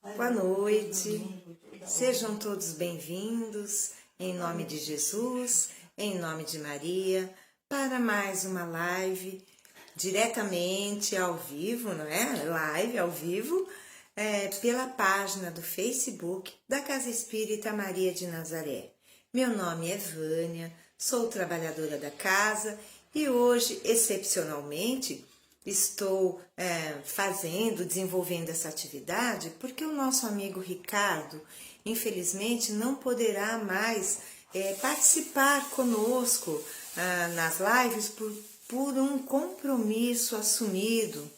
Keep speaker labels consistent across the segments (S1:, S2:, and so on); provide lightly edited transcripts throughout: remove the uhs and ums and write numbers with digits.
S1: Boa noite, sejam todos bem-vindos, em nome de Jesus, em nome de Maria, para mais uma live diretamente ao vivo, não é? Live ao vivo, pela página do Facebook da Casa Espírita Maria de Nazaré. Meu nome é Vânia, sou trabalhadora da casa e hoje, excepcionalmente, estou desenvolvendo essa atividade porque o nosso amigo Ricardo, infelizmente, não poderá mais participar conosco nas lives por um compromisso assumido.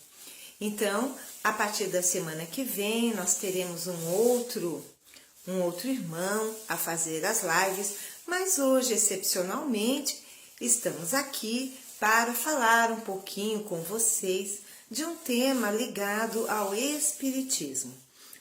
S1: Então, a partir da semana que vem, nós teremos um outro irmão a fazer as lives, mas hoje, excepcionalmente, estamos aqui para falar um pouquinho com vocês de um tema ligado ao Espiritismo.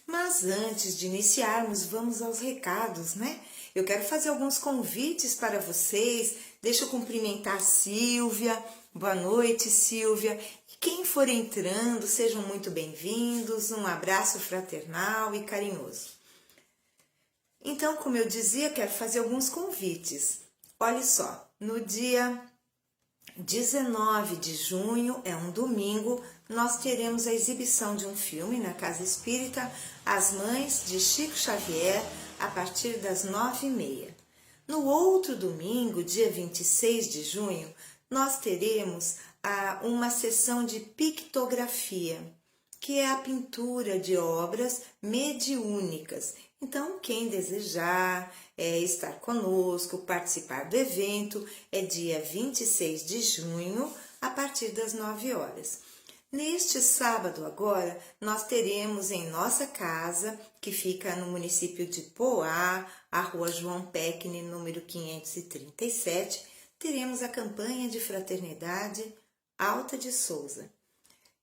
S1: Mas antes de iniciarmos, vamos aos recados, né? Eu quero fazer alguns convites para vocês. Deixa eu cumprimentar a Silvia. Boa noite, Silvia. E quem for entrando, sejam muito bem-vindos. Um abraço fraternal e carinhoso. Então, como eu dizia, quero fazer alguns convites. Olha só, no dia 19 de junho, é um domingo, nós teremos a exibição de um filme na Casa Espírita As Mães de Chico Xavier, a partir das 9h30. No outro domingo, dia 26 de junho, nós teremos uma sessão de pictografia, que é a pintura de obras mediúnicas. Então, quem desejar estar conosco, participar do evento, é dia 26 de junho, a partir das 9h. Neste sábado agora, nós teremos em nossa casa, que fica no município de Poá, a rua João Peckne, número 537, teremos a campanha de fraternidade Alta de Souza.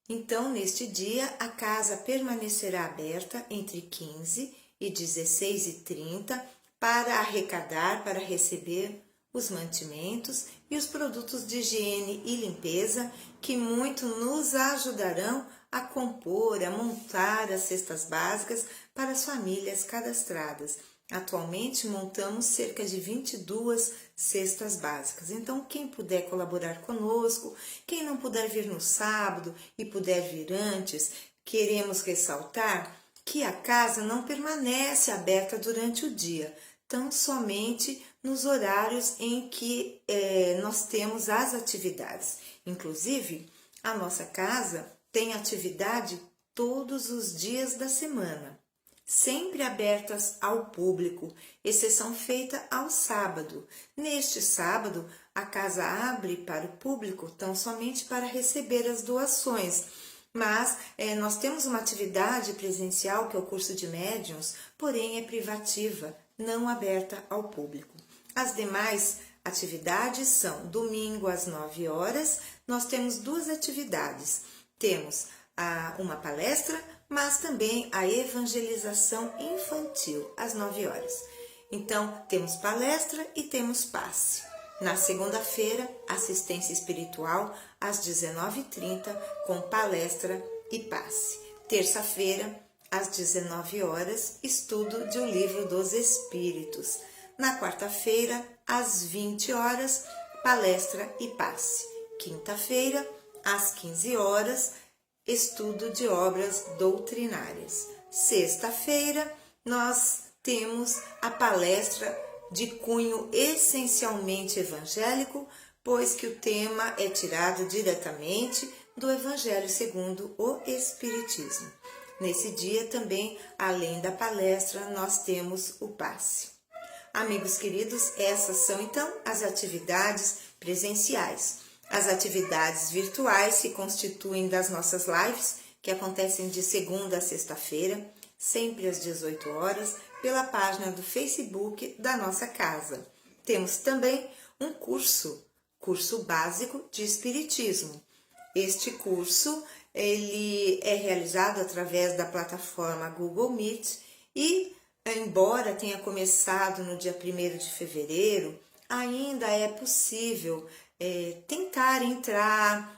S1: Então, neste dia, a casa permanecerá aberta entre 15 e 16h30 para arrecadar, para receber os mantimentos e os produtos de higiene e limpeza que muito nos ajudarão a compor, a montar as cestas básicas para as famílias cadastradas. Atualmente montamos cerca de 22 cestas básicas. Então, quem puder colaborar conosco, quem não puder vir no sábado e puder vir antes, queremos ressaltar que a casa não permanece aberta durante o dia, tão somente nos horários em que nós temos as atividades. Inclusive, a nossa casa tem atividade todos os dias da semana, sempre abertas ao público, exceção feita ao sábado. Neste sábado, a casa abre para o público tão somente para receber as doações. Mas nós temos uma atividade presencial, que é o curso de médiuns, porém é privativa, não aberta ao público. As demais atividades são domingo às 9h, nós temos duas atividades. Temos uma palestra, mas também a evangelização infantil às 9h. Então, temos palestra e temos passe. Na segunda-feira, assistência espiritual às 19h30 com palestra e passe. Terça-feira, às 19h, estudo de O Livro dos Espíritos. Na quarta-feira, às 20h, palestra e passe. Quinta-feira, às 15h, estudo de obras doutrinárias. Sexta-feira, nós temos a palestra de cunho essencialmente evangélico, pois que o tema é tirado diretamente do Evangelho segundo o Espiritismo. Nesse dia também, além da palestra, nós temos o passe. Amigos queridos, essas são então as atividades presenciais. As atividades virtuais se constituem das nossas lives, que acontecem de segunda a sexta-feira, sempre às 18h, pela página do Facebook da nossa casa. Temos também um curso básico de Espiritismo. Este curso ele é realizado através da plataforma Google Meet e, embora tenha começado no dia 1º de fevereiro, ainda é possível tentar entrar,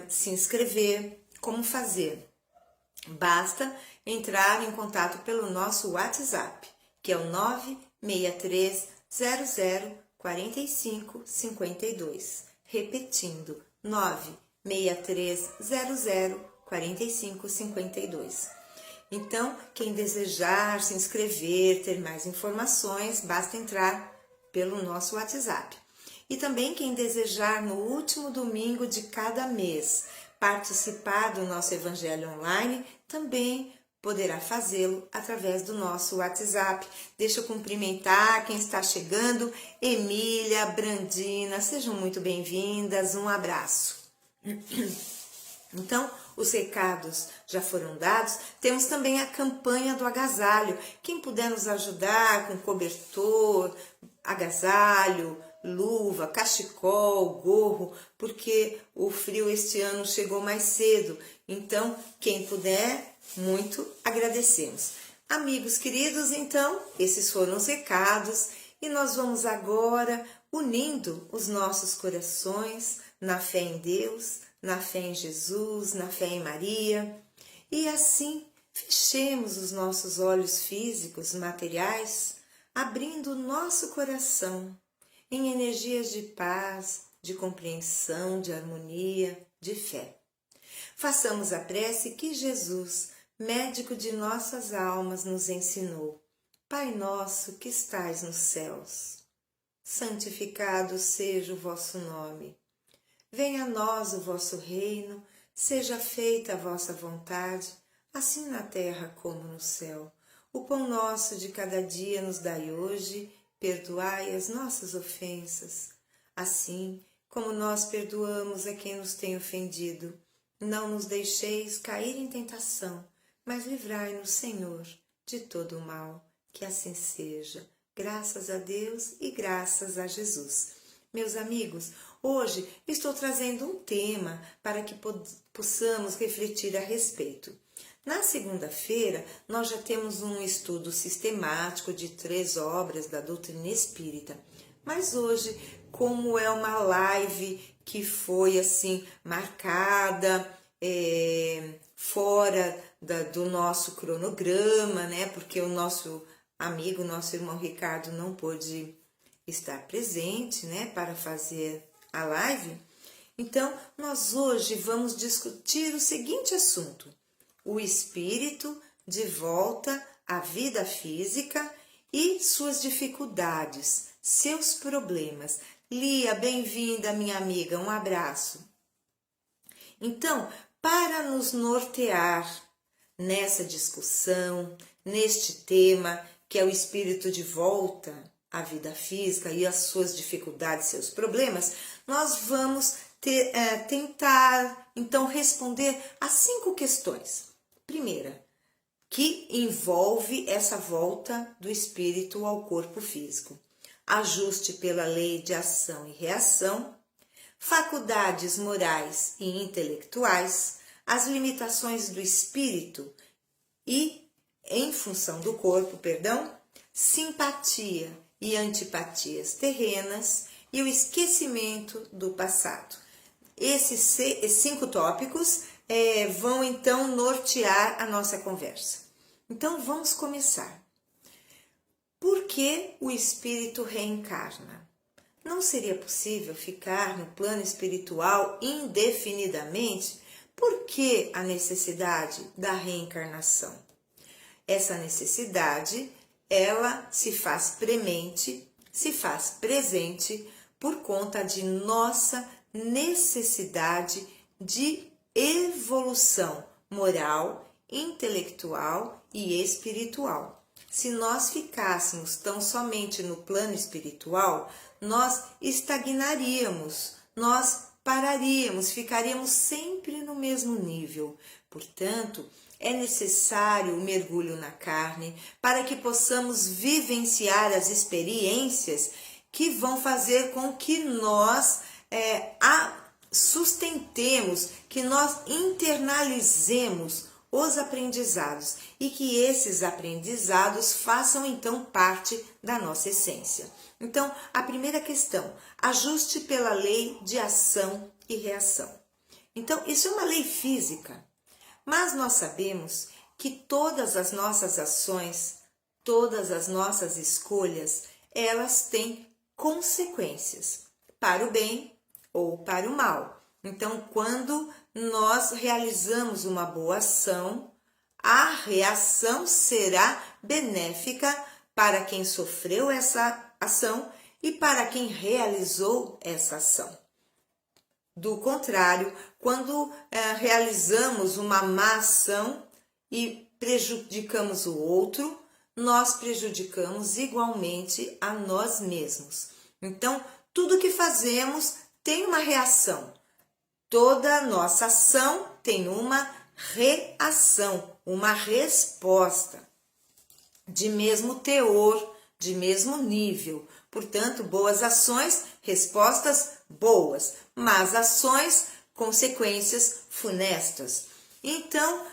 S1: se inscrever. Como fazer? Basta entrar em contato pelo nosso WhatsApp, que é o 963 00 45 52. Repetindo, 963 00 45 52. Então, quem desejar se inscrever, ter mais informações, basta entrar pelo nosso WhatsApp. E também quem desejar no último domingo de cada mês participar do nosso Evangelho Online, também poderá fazê-lo através do nosso WhatsApp. Deixa eu cumprimentar quem está chegando, Emília, Brandina, sejam muito bem-vindas, um abraço. Então, os recados já foram dados, temos também a campanha do agasalho. Quem puder nos ajudar com cobertor, agasalho, luva, cachecol, gorro, porque o frio este ano chegou mais cedo. Então, quem puder, muito agradecemos. Amigos queridos, então, esses foram os recados e nós vamos agora unindo os nossos corações na fé em Deus, na fé em Jesus, na fé em Maria. E assim, fechemos os nossos olhos físicos, materiais, abrindo o nosso coração em energias de paz, de compreensão, de harmonia, de fé. Façamos a prece que Jesus, médico de nossas almas, nos ensinou. Pai nosso que estais nos céus, santificado seja o vosso nome. Venha a nós o vosso reino, seja feita a vossa vontade, assim na terra como no céu. O pão nosso de cada dia nos dai hoje, perdoai as nossas ofensas, assim como nós perdoamos a quem nos tem ofendido. Não nos deixeis cair em tentação, mas livrai-nos, Senhor, de todo o mal. Que assim seja. Graças a Deus e graças a Jesus. Meus amigos, hoje estou trazendo um tema para que possamos refletir a respeito. Na segunda-feira, nós já temos um estudo sistemático de 3 obras da doutrina espírita. Mas hoje, como é uma live que foi assim marcada, fora do nosso cronograma, né? Porque o nosso amigo, nosso irmão Ricardo não pôde estar presente, né? Para fazer a live. Então, nós hoje vamos discutir o seguinte assunto: o espírito de volta à vida física e suas dificuldades, seus problemas. Lia, bem-vinda, minha amiga, um abraço. Então, para nos nortear nessa discussão, neste tema, que é o espírito de volta à vida física e as suas dificuldades, seus problemas, nós vamos tentar, então, responder a 5 questões. Primeira, que envolve essa volta do espírito ao corpo físico. Ajuste pela lei de ação e reação, faculdades morais e intelectuais, as limitações do espírito e, em função do corpo, simpatia e antipatias terrenas e o esquecimento do passado. Esses 5 tópicos vão então nortear a nossa conversa. Então vamos começar. Por que o espírito reencarna? Não seria possível ficar no plano espiritual indefinidamente? Por que a necessidade da reencarnação? Essa necessidade, ela se faz premente, se faz presente por conta de nossa necessidade de evolução moral, intelectual e espiritual. Se nós ficássemos tão somente no plano espiritual, nós estagnaríamos, nós pararíamos, ficaríamos sempre no mesmo nível. Portanto, é necessário o mergulho na carne para que possamos vivenciar as experiências que vão fazer com que nós sustentemos, que nós internalizemos os aprendizados e que esses aprendizados façam então parte da nossa essência. Então, a primeira questão, ajuste pela lei de ação e reação. Então, isso é uma lei física, mas nós sabemos que todas as nossas ações, todas as nossas escolhas, elas têm consequências, para o bem ou para o mal. Então, quando nós realizamos uma boa ação, a reação será benéfica para quem sofreu essa ação e para quem realizou essa ação. Do contrário, quando realizamos uma má ação e prejudicamos o outro, nós prejudicamos igualmente a nós mesmos. Então, tudo que fazemos tem uma reação. Toda nossa ação tem uma reação, uma resposta de mesmo teor, de mesmo nível. Portanto, boas ações, respostas boas, más ações, consequências funestas. Então,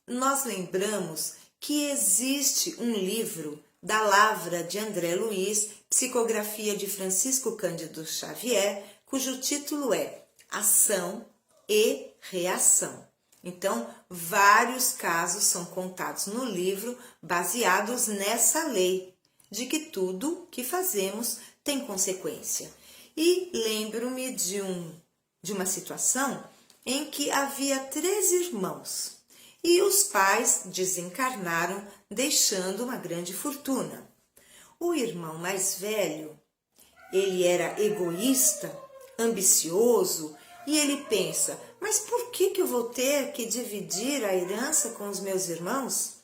S1: nós lembramos que existe um livro da Lavra de André Luiz, psicografia de Francisco Cândido Xavier, cujo título é Ação e Reação. Então, vários casos são contados no livro baseados nessa lei, de que tudo que fazemos tem consequência. E lembro-me de uma situação em que havia 3 irmãos e os pais desencarnaram, deixando uma grande fortuna. O irmão mais velho, ele era egoísta, ambicioso, e ele pensa, mas por que eu vou ter que dividir a herança com os meus irmãos?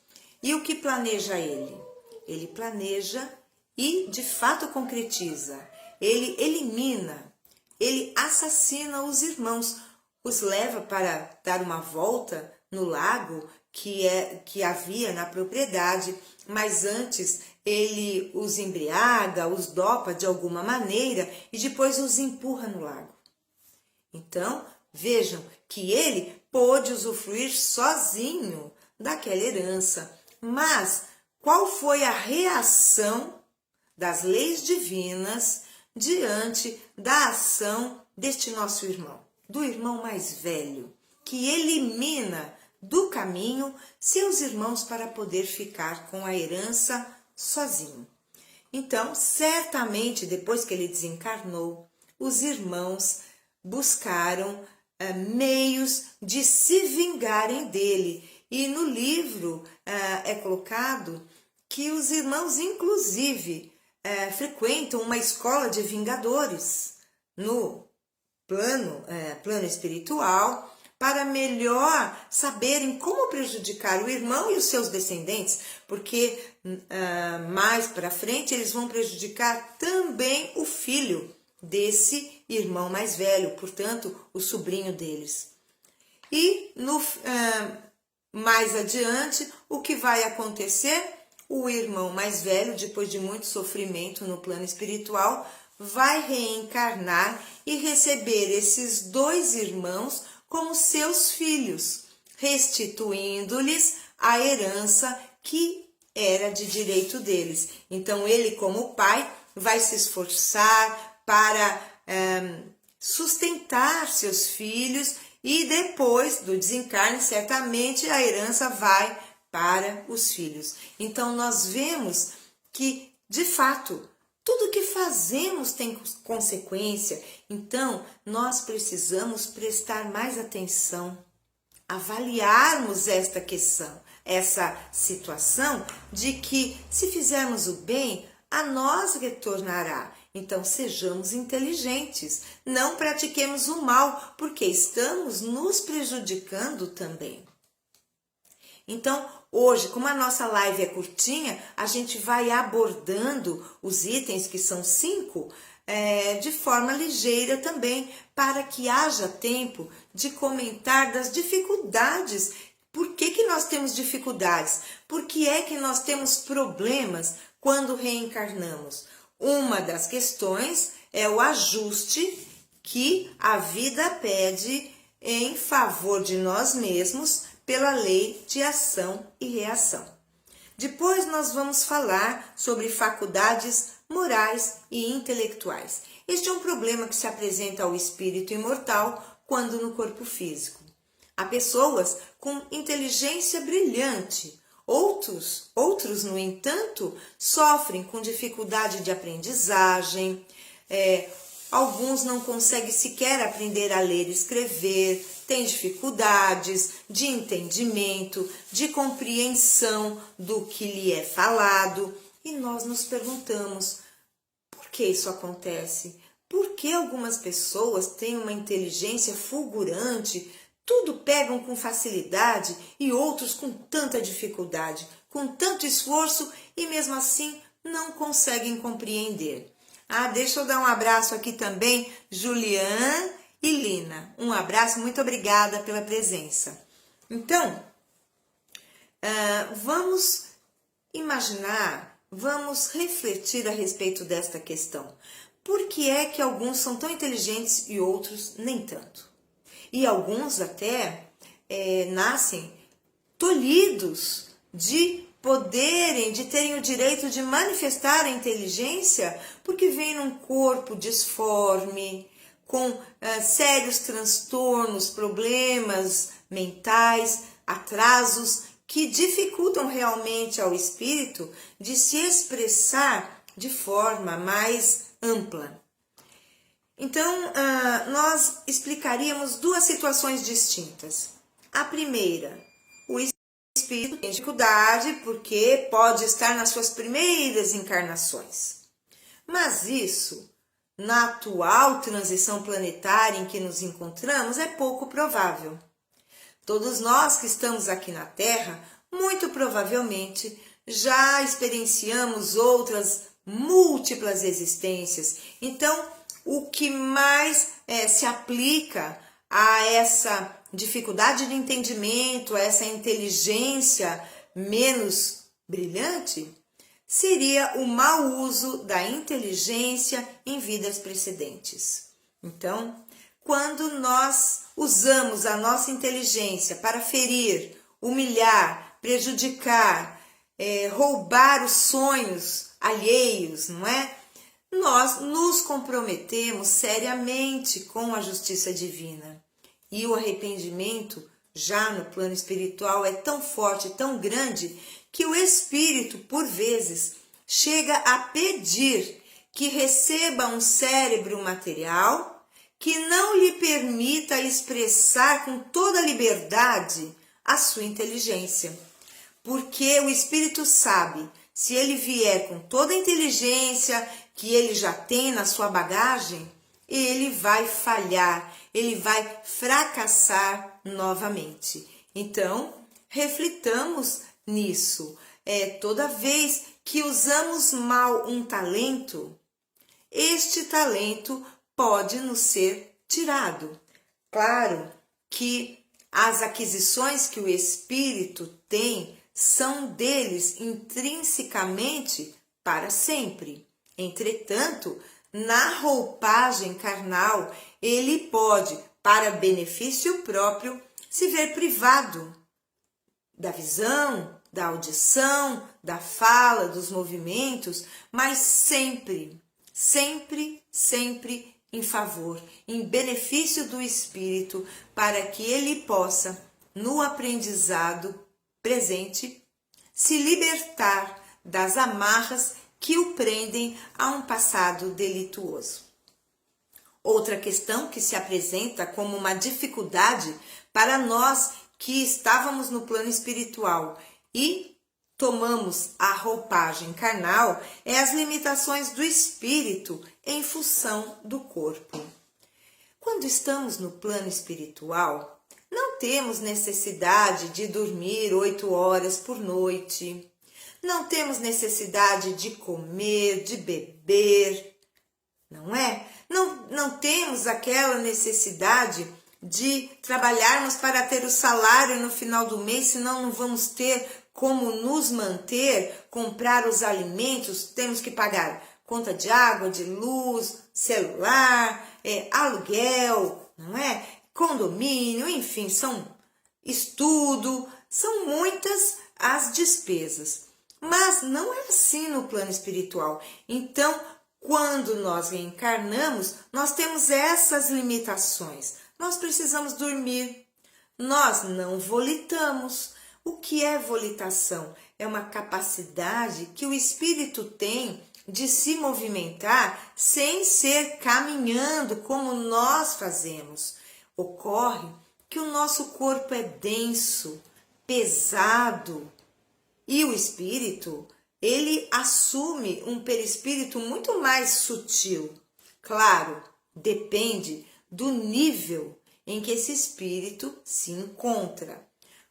S1: E o que planeja ele? Ele planeja e, de fato, concretiza. Ele elimina, ele assassina os irmãos, os leva para dar uma volta no lago que havia na propriedade, mas antes ele os embriaga, os dopa de alguma maneira e depois os empurra no lago. Então, vejam que ele pôde usufruir sozinho daquela herança, mas qual foi a reação das leis divinas diante da ação deste nosso irmão, do irmão mais velho, que elimina do caminho seus irmãos para poder ficar com a herança sozinho? Então, certamente, depois que ele desencarnou, os irmãos buscaram meios de se vingarem dele. E no livro é colocado que os irmãos, inclusive, frequentam uma escola de vingadores no plano espiritual, para melhor saberem como prejudicar o irmão e os seus descendentes, porque mais para frente eles vão prejudicar também o filho desse irmão mais velho, portanto, o sobrinho deles. E mais adiante, o que vai acontecer? O irmão mais velho, depois de muito sofrimento no plano espiritual, vai reencarnar e receber esses 2 irmãos como seus filhos, restituindo-lhes a herança que era de direito deles. Então, ele, como pai, vai se esforçar para sustentar seus filhos e depois do desencarne, certamente a herança vai para os filhos. Então, nós vemos que, de fato, tudo que fazemos tem consequência. Então, nós precisamos prestar mais atenção, avaliarmos esta questão, essa situação de que, se fizermos o bem, a nós retornará. Então, sejamos inteligentes, não pratiquemos o mal, porque estamos nos prejudicando também. Então, hoje, como a nossa live é curtinha, a gente vai abordando os itens, que são 5, de forma ligeira também, para que haja tempo de comentar das dificuldades. Por que nós temos dificuldades? Por que é que nós temos problemas quando reencarnamos? Uma das questões é o ajuste que a vida pede em favor de nós mesmos pela lei de ação e reação. Depois nós vamos falar sobre faculdades morais e intelectuais. Este é um problema que se apresenta ao espírito imortal quando no corpo físico. Há pessoas com inteligência brilhante. Outros, no entanto, sofrem com dificuldade de aprendizagem. Alguns não conseguem sequer aprender a ler e escrever, têm dificuldades de entendimento, de compreensão do que lhe é falado. E nós nos perguntamos, por que isso acontece? Por que algumas pessoas têm uma inteligência fulgurante, tudo pegam com facilidade e outros com tanta dificuldade, com tanto esforço e mesmo assim não conseguem compreender? Deixa eu dar um abraço aqui também, Juliana e Lina. Um abraço, muito obrigada pela presença. Então, vamos imaginar, vamos refletir a respeito desta questão. Por que é que alguns são tão inteligentes e outros nem tanto? E alguns até nascem tolhidos de terem o direito de manifestar a inteligência, porque vêm num corpo disforme, com sérios transtornos, problemas mentais, atrasos, que dificultam realmente ao espírito de se expressar de forma mais ampla. Então, nós explicaríamos duas situações distintas. A primeira, o espírito tem dificuldade porque pode estar nas suas primeiras encarnações. Mas isso, na atual transição planetária em que nos encontramos, é pouco provável. Todos nós que estamos aqui na Terra, muito provavelmente, já experienciamos outras múltiplas existências. Então, o que mais se aplica a essa dificuldade de entendimento, a essa inteligência menos brilhante, seria o mau uso da inteligência em vidas precedentes. Então, quando nós usamos a nossa inteligência para ferir, humilhar, prejudicar, roubar os sonhos alheios, não é? Nós nos comprometemos seriamente com a justiça divina. E o arrependimento, já no plano espiritual, é tão forte, tão grande, que o espírito, por vezes, chega a pedir que receba um cérebro material que não lhe permita expressar com toda liberdade a sua inteligência. Porque o espírito sabe, se ele vier com toda a inteligência que ele já tem na sua bagagem, ele vai falhar, ele vai fracassar novamente. Então, reflitamos nisso. Toda vez que usamos mal um talento, este talento pode nos ser tirado. Claro que as aquisições que o espírito tem são deles intrinsecamente para sempre. Entretanto, na roupagem carnal, ele pode, para benefício próprio, se ver privado da visão, da audição, da fala, dos movimentos, mas sempre em favor, em benefício do espírito, para que ele possa, no aprendizado presente, se libertar das amarras que o prendem a um passado delituoso. Outra questão que se apresenta como uma dificuldade para nós que estávamos no plano espiritual e tomamos a roupagem carnal é as limitações do espírito em função do corpo. Quando estamos no plano espiritual, não temos necessidade de dormir 8 horas por noite, não temos necessidade de comer, de beber, não é? Não temos aquela necessidade de trabalharmos para ter o salário no final do mês, senão não vamos ter como nos manter, comprar os alimentos, temos que pagar conta de água, de luz, celular, aluguel, não é? Condomínio, enfim, estudo, são muitas as despesas. Mas não é assim no plano espiritual. Então, quando nós reencarnamos, nós temos essas limitações. Nós precisamos dormir, nós não volitamos. O que é volitação? É uma capacidade que o espírito tem de se movimentar sem ser caminhando como nós fazemos. Ocorre que o nosso corpo é denso, pesado, e o espírito, ele assume um perispírito muito mais sutil. Claro, depende do nível em que esse espírito se encontra.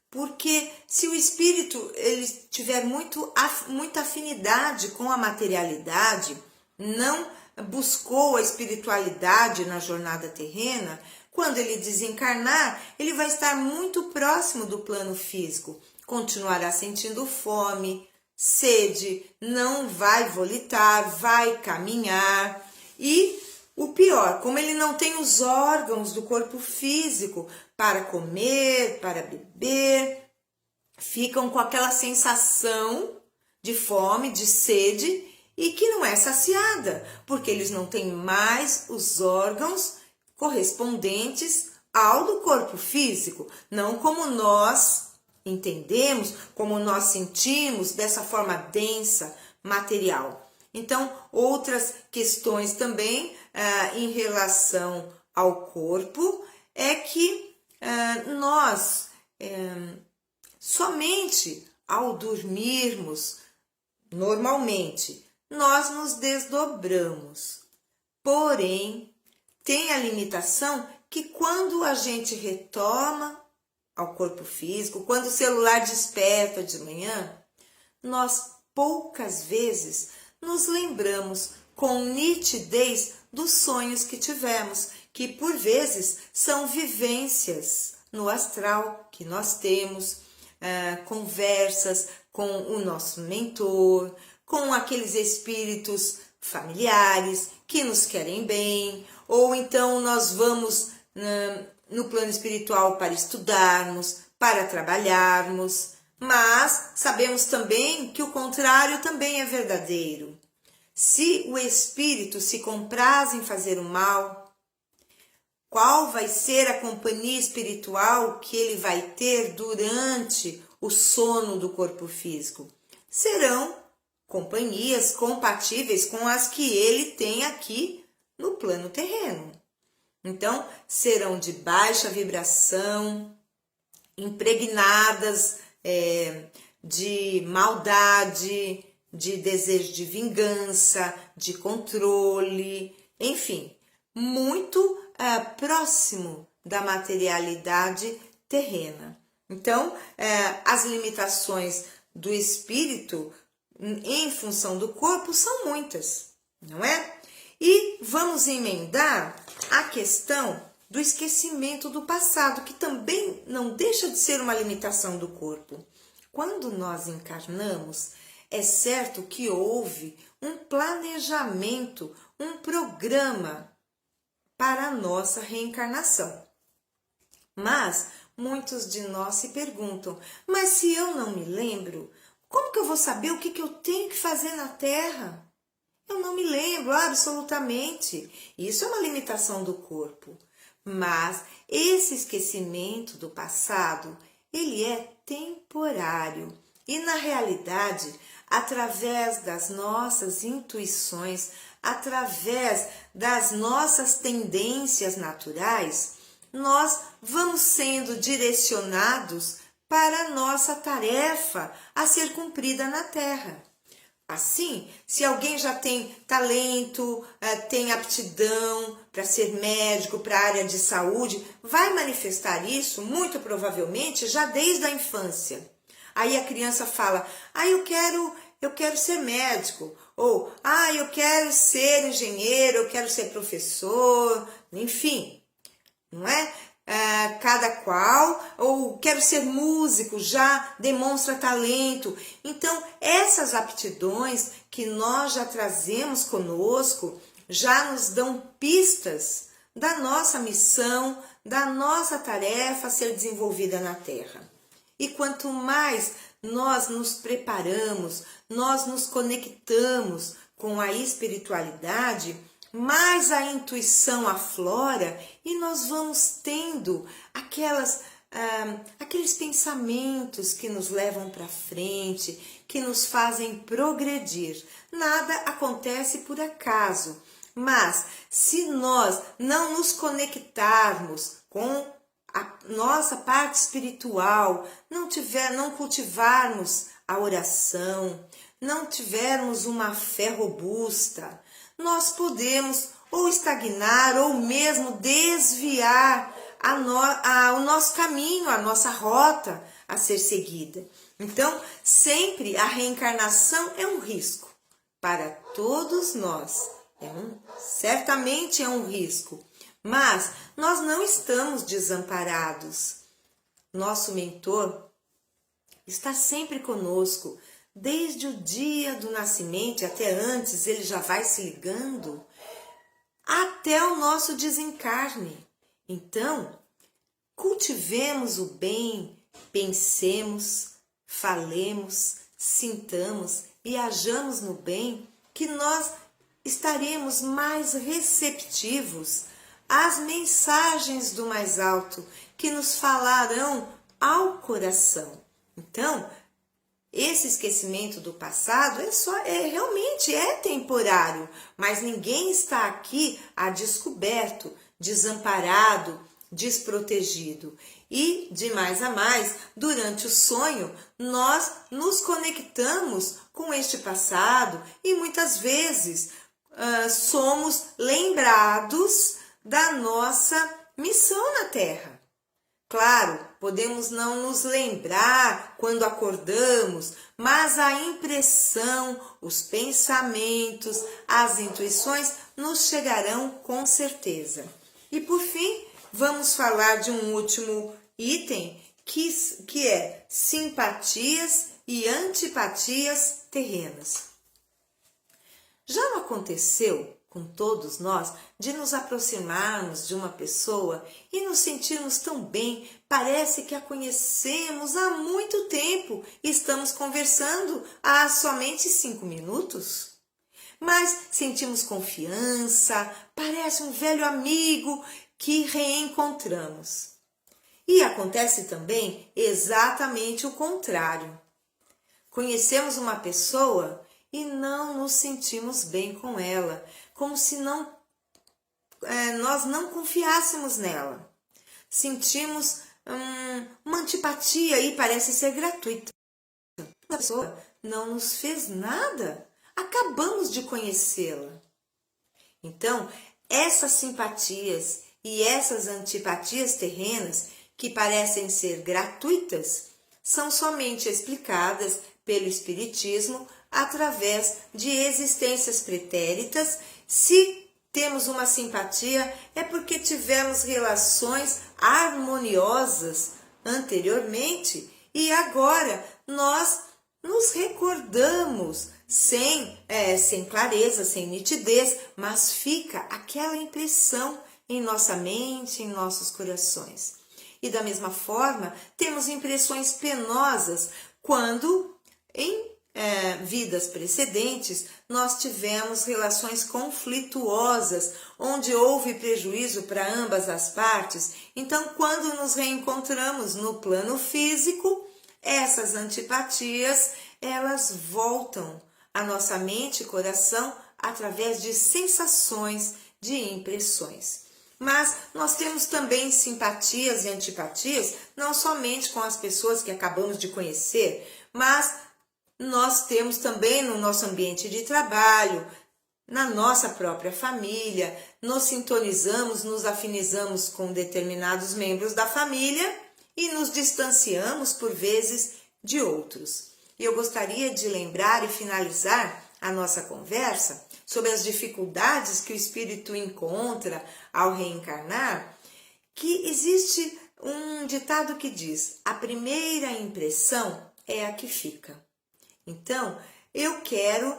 S1: Porque se o espírito ele tiver muita afinidade com a materialidade, não buscou a espiritualidade na jornada terrena, quando ele desencarnar, ele vai estar muito próximo do plano físico, continuará sentindo fome, sede, não vai volitar, vai caminhar e o pior, como ele não tem os órgãos do corpo físico para comer, para beber, ficam com aquela sensação de fome, de sede e que não é saciada, porque eles não têm mais os órgãos correspondentes ao do corpo físico, não como nós entendemos, como nós sentimos dessa forma densa, material. Então, outras questões também em relação ao corpo é que nós, somente ao dormirmos, normalmente, nós nos desdobramos. Porém, tem a limitação que quando a gente retoma ao corpo físico, quando o celular desperta de manhã, nós poucas vezes nos lembramos com nitidez dos sonhos que tivemos, que por vezes são vivências no astral que nós temos, conversas com o nosso mentor, com aqueles espíritos familiares que nos querem bem, ou então nós vamos no plano espiritual para estudarmos, para trabalharmos, mas sabemos também que o contrário também é verdadeiro. Se o espírito se compraz em fazer o mal, qual vai ser a companhia espiritual que ele vai ter durante o sono do corpo físico? Serão companhias compatíveis com as que ele tem aqui no plano terreno. Então, serão de baixa vibração, impregnadas de maldade, de desejo de vingança, de controle, enfim, muito próximo da materialidade terrena. Então, as limitações do espírito em função do corpo são muitas, não é? E vamos emendar a questão do esquecimento do passado, que também não deixa de ser uma limitação do corpo. Quando nós encarnamos, é certo que houve um planejamento, um programa para a nossa reencarnação. Mas muitos de nós se perguntam, mas se eu não me lembro, como que eu vou saber o que eu tenho que fazer na Terra? Eu não me lembro absolutamente. Isso é uma limitação do corpo. Mas esse esquecimento do passado, ele é temporário. E na realidade, através das nossas intuições, através das nossas tendências naturais, nós vamos sendo direcionados para a nossa tarefa a ser cumprida na Terra. Assim, se alguém já tem talento, tem aptidão para ser médico, para a área de saúde, vai manifestar isso muito provavelmente já desde a infância. Aí a criança fala, eu quero ser médico, ou eu quero ser engenheiro, eu quero ser professor, enfim, não é? Cada qual, ou quero ser músico, já demonstra talento. Então, essas aptidões que nós já trazemos conosco, já nos dão pistas da nossa missão, da nossa tarefa a ser desenvolvida na Terra. E quanto mais nós nos preparamos, nós nos conectamos com a espiritualidade, mais a intuição aflora e nós vamos tendo aquelas aqueles pensamentos que nos levam para frente, que nos fazem progredir. Nada acontece por acaso, mas se nós não nos conectarmos com a nossa parte espiritual, não cultivarmos a oração, não tivermos uma fé robusta, nós podemos ou estagnar ou mesmo desviar o nosso caminho, a nossa rota a ser seguida. Então, sempre a reencarnação é um risco para todos nós. Certamente é um risco, mas nós não estamos desamparados. Nosso mentor está sempre conosco, desde o dia do nascimento, até antes, ele já vai se ligando, até o nosso desencarne. Então, cultivemos o bem, pensemos, falemos, sintamos e hajamos no bem, que nós estaremos mais receptivos às mensagens do mais alto que nos falarão ao coração. Então, esse esquecimento do passado realmente é temporário, mas ninguém está aqui a descoberto, desamparado, desprotegido. E, de mais a mais, durante o sonho, nós nos conectamos com este passado e muitas vezes somos lembrados da nossa missão na Terra. Claro, podemos não nos lembrar quando acordamos, mas a impressão, os pensamentos, as intuições nos chegarão com certeza. E por fim, vamos falar de um último item que é simpatias e antipatias terrenas. Já não aconteceu com todos nós de nos aproximarmos de uma pessoa e nos sentirmos tão bem, parece que a conhecemos há muito tempo e estamos conversando há somente 5 minutos? Mas sentimos confiança, parece um velho amigo que reencontramos. E acontece também exatamente o contrário. Conhecemos uma pessoa e não nos sentimos bem com ela, como se nós não confiássemos nela. Sentimos uma antipatia e parece ser gratuita. A pessoa não nos fez nada, acabamos de conhecê-la. Então, essas simpatias e essas antipatias terrenas, que parecem ser gratuitas, são somente explicadas pelo Espiritismo através de existências pretéritas. Se temos uma simpatia, é porque tivemos relações harmoniosas anteriormente e agora nós nos recordamos sem clareza, sem nitidez, mas fica aquela impressão em nossa mente, em nossos corações. E da mesma forma, temos impressões penosas quando em vidas precedentes, nós tivemos relações conflituosas, onde houve prejuízo para ambas as partes. Então, quando nos reencontramos no plano físico, essas antipatias, elas voltam à nossa mente e coração através de sensações, de impressões. Mas nós temos também simpatias e antipatias, não somente com as pessoas que acabamos de conhecer, mas nós temos também no nosso ambiente de trabalho, na nossa própria família, nos sintonizamos, nos afinizamos com determinados membros da família e nos distanciamos, por vezes, de outros. E eu gostaria de lembrar e finalizar a nossa conversa sobre as dificuldades que o espírito encontra ao reencarnar, que existe um ditado que diz: a primeira impressão é a que fica. Então, eu quero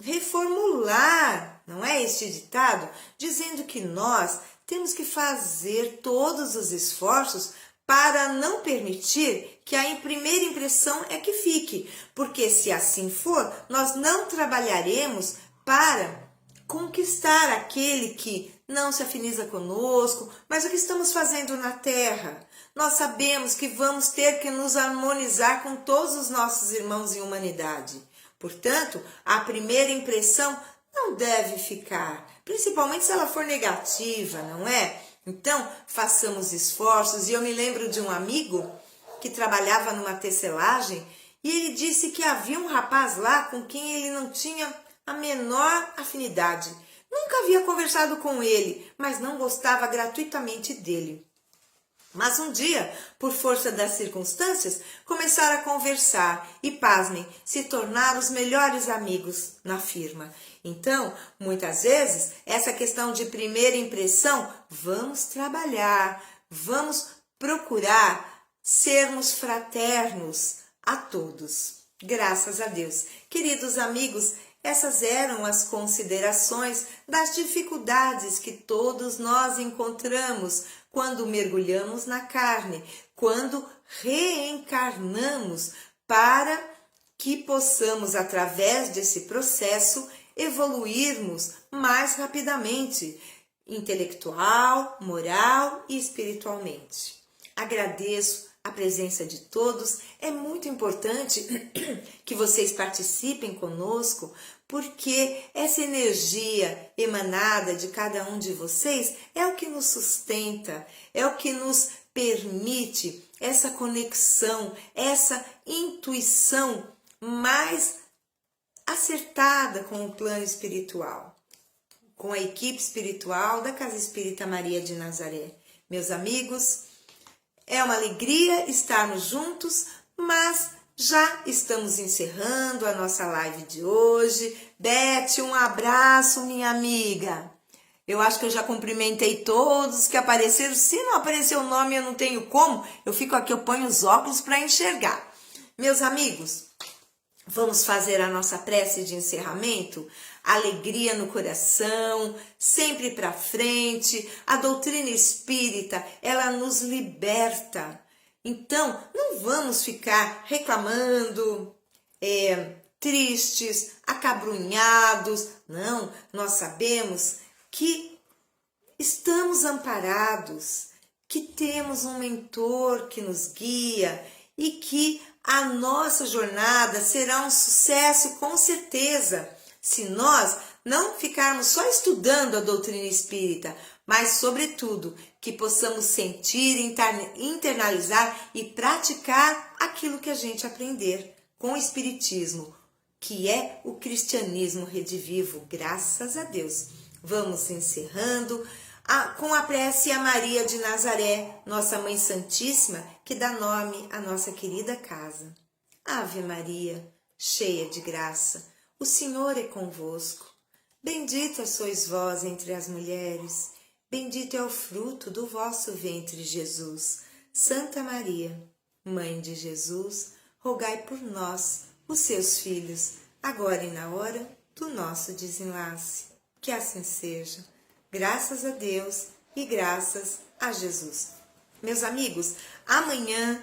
S1: reformular, não é este ditado, dizendo que nós temos que fazer todos os esforços para não permitir que a primeira impressão é que fique, porque se assim for, nós não trabalharemos para conquistar aquele que não se afiniza conosco, mas o que estamos fazendo na terra? Nós sabemos que vamos ter que nos harmonizar com todos os nossos irmãos em humanidade. Portanto, a primeira impressão não deve ficar, principalmente se ela for negativa, não é? Então, façamos esforços. E eu me lembro de um amigo que trabalhava numa tecelagem e ele disse que havia um rapaz lá com quem ele não tinha a menor afinidade. Nunca havia conversado com ele, mas não gostava gratuitamente dele. Mas um dia, por força das circunstâncias, começaram a conversar e, pasmem, se tornaram os melhores amigos na firma. Então, muitas vezes, essa questão de primeira impressão, vamos trabalhar, vamos procurar sermos fraternos a todos. Graças a Deus. Queridos amigos, essas eram as considerações das dificuldades que todos nós encontramos quando mergulhamos na carne, quando reencarnamos, para que possamos, através desse processo, evoluirmos mais rapidamente, intelectual, moral e espiritualmente. Agradeço a presença de todos. É muito importante que vocês participem conosco, porque essa energia emanada de cada um de vocês é o que nos sustenta, é o que nos permite essa conexão, essa intuição mais acertada com o plano espiritual, com a equipe espiritual da Casa Espírita Maria de Nazaré. Meus amigos, é uma alegria estarmos juntos, mas já estamos encerrando a nossa live de hoje. Beth, um abraço, minha amiga. Eu acho que eu já cumprimentei todos que apareceram. Se não aparecer o nome, eu não tenho como. Eu fico aqui, eu ponho os óculos para enxergar. Meus amigos, vamos fazer a nossa prece de encerramento? Alegria no coração, sempre para frente. A doutrina espírita, ela nos liberta. Então, não vamos ficar reclamando, tristes, acabrunhados. Não, nós sabemos que estamos amparados, que temos um mentor que nos guia e que a nossa jornada será um sucesso com certeza, se nós não ficarmos só estudando a doutrina espírita, mas, sobretudo, que possamos sentir, internalizar e praticar aquilo que a gente aprender com o Espiritismo, que é o cristianismo redivivo, graças a Deus. Vamos encerrando com a prece a Maria de Nazaré, nossa Mãe Santíssima, que dá nome à nossa querida casa. Ave Maria, cheia de graça, o Senhor é convosco. Bendita sois vós entre as mulheres, bendito é o fruto do vosso ventre, Jesus. Santa Maria, Mãe de Jesus, rogai por nós, os seus filhos, agora e na hora do nosso desenlace. Que assim seja. Graças a Deus e graças a Jesus. Meus amigos, amanhã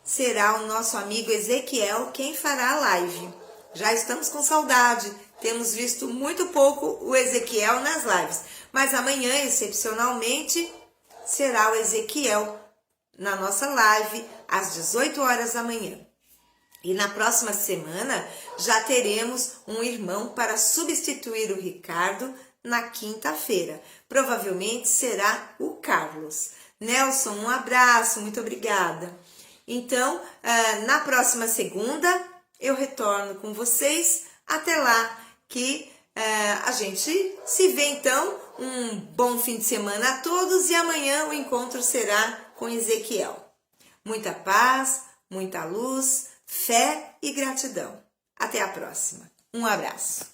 S1: será o nosso amigo Ezequiel quem fará a live. Já estamos com saudade, temos visto muito pouco o Ezequiel nas lives, mas amanhã, excepcionalmente, será o Ezequiel na nossa live às 18 horas da manhã. E na próxima semana já teremos um irmão para substituir o Ricardo na quinta-feira. Provavelmente será o Carlos. Nelson, um abraço, muito obrigada. Então, na próxima segunda, eu retorno com vocês. Até lá, que a gente se vê então. Um bom fim de semana a todos e amanhã o encontro será com Ezequiel. Muita paz, muita luz, fé e gratidão. Até a próxima. Um abraço.